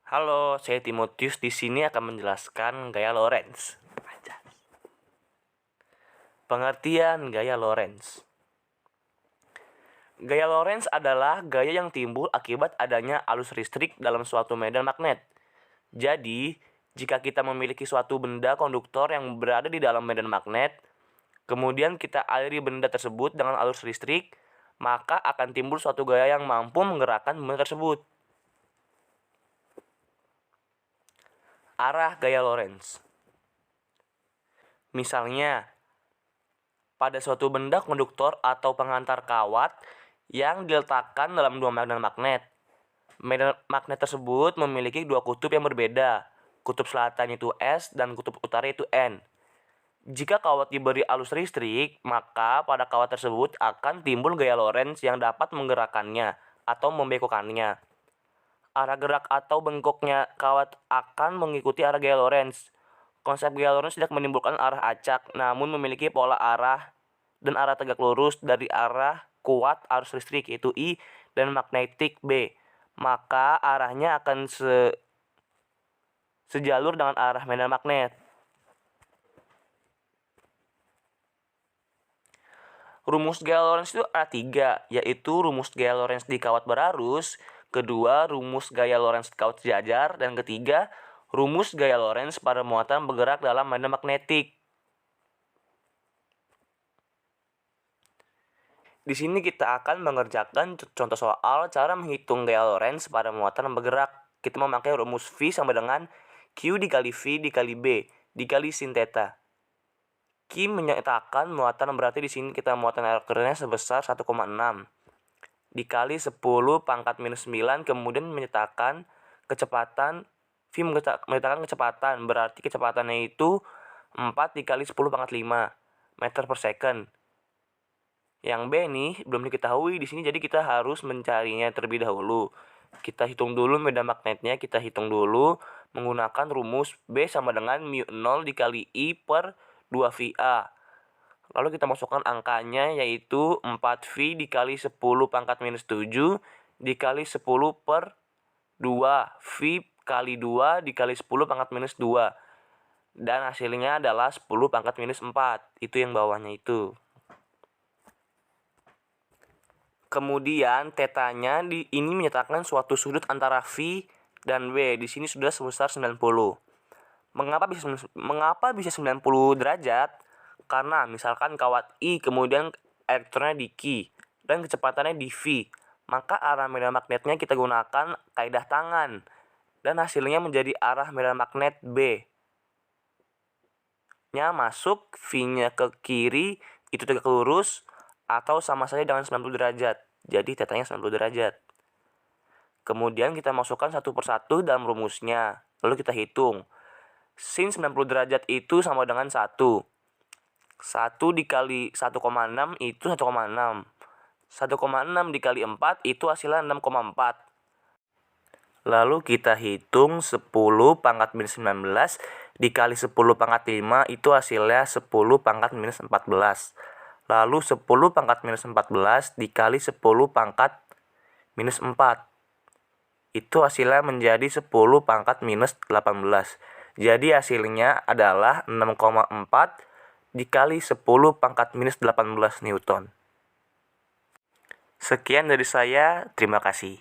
Halo, saya Timotius di sini akan menjelaskan gaya Lorentz. Pengertian gaya Lorentz. Gaya Lorentz adalah gaya yang timbul akibat adanya arus listrik dalam suatu medan magnet. Jadi, jika kita memiliki suatu benda konduktor yang berada di dalam medan magnet, kemudian kita aliri benda tersebut dengan arus listrik, maka akan timbul suatu gaya yang mampu menggerakkan benda tersebut. Arah gaya Lorentz. Misalnya, pada suatu benda konduktor atau pengantar kawat yang diletakkan dalam dua medan magnet. Medan magnet tersebut memiliki dua kutub yang berbeda. Kutub selatan itu S dan kutub utara itu N. Jika kawat diberi arus listrik, maka pada kawat tersebut akan timbul gaya Lorentz yang dapat menggerakkannya atau membengkokkannya. Arah gerak atau bengkoknya kawat akan mengikuti arah gaya Lorentz. Konsep gaya Lorentz tidak menimbulkan arah acak, namun memiliki pola arah dan arah tegak lurus dari arah kuat arus listrik yaitu I dan magnetik B. Maka arahnya akan sejalur dengan arah medan magnet. Rumus gaya Lorentz itu ada 3, yaitu rumus gaya Lorentz di kawat berarus, kedua rumus gaya Lorentz kawat sejajar, dan ketiga rumus gaya Lorentz pada muatan bergerak dalam medan magnetik. Di sini kita akan mengerjakan contoh soal cara menghitung gaya Lorentz pada muatan bergerak. Kita memakai rumus V sama dengan Q dikali V dikali B dikali sin theta. Q menyatakan muatan, berarti di sini kita muatan akhirnya sebesar 1,6 dikali 10 pangkat minus 9, kemudian menyatakan kecepatan V menyatakan kecepatan, berarti kecepatannya itu 4 dikali 10 pangkat 5 meter per second. Yang B nih belum diketahui di sini, jadi kita harus mencarinya terlebih dahulu. Kita hitung dulu medan magnetnya, kita hitung dulu menggunakan rumus B sama dengan mu 0 dikali I per 2VA. Lalu kita masukkan angkanya, yaitu 4V dikali 10 pangkat minus 7 dikali 10 per 2V kali 2 dikali 10 pangkat minus 2. Dan hasilnya adalah 10 pangkat minus 4. Itu yang bawahnya itu. Kemudian tetanya ini menyatakan suatu sudut antara V dan W. Di sini sudah sebesar 90. Mengapa bisa 90 derajat? Karena misalkan kawat I kemudian elektronnya di Q dan kecepatannya di V, maka arah medan magnetnya kita gunakan kaidah tangan dan hasilnya menjadi arah medan magnet B nya masuk, V-nya ke kiri itu tegak lurus atau sama saja dengan 90 derajat. Jadi tetanya 90 derajat. Kemudian kita masukkan satu persatu dalam rumusnya. Lalu kita hitung. Sin 90 derajat itu sama dengan 1. 1 dikali 1,6 itu 1,6. 1,6 dikali 4 itu hasilnya 6,4. Lalu kita hitung 10 pangkat minus 19 dikali 10 pangkat 5 itu hasilnya 10 pangkat minus 14. Lalu 10 pangkat minus 14 dikali 10 pangkat minus 4. Itu hasilnya menjadi 10 pangkat minus 18. Jadi hasilnya adalah 6,4 dikali 10 pangkat minus 18 Newton. Sekian dari saya, terima kasih.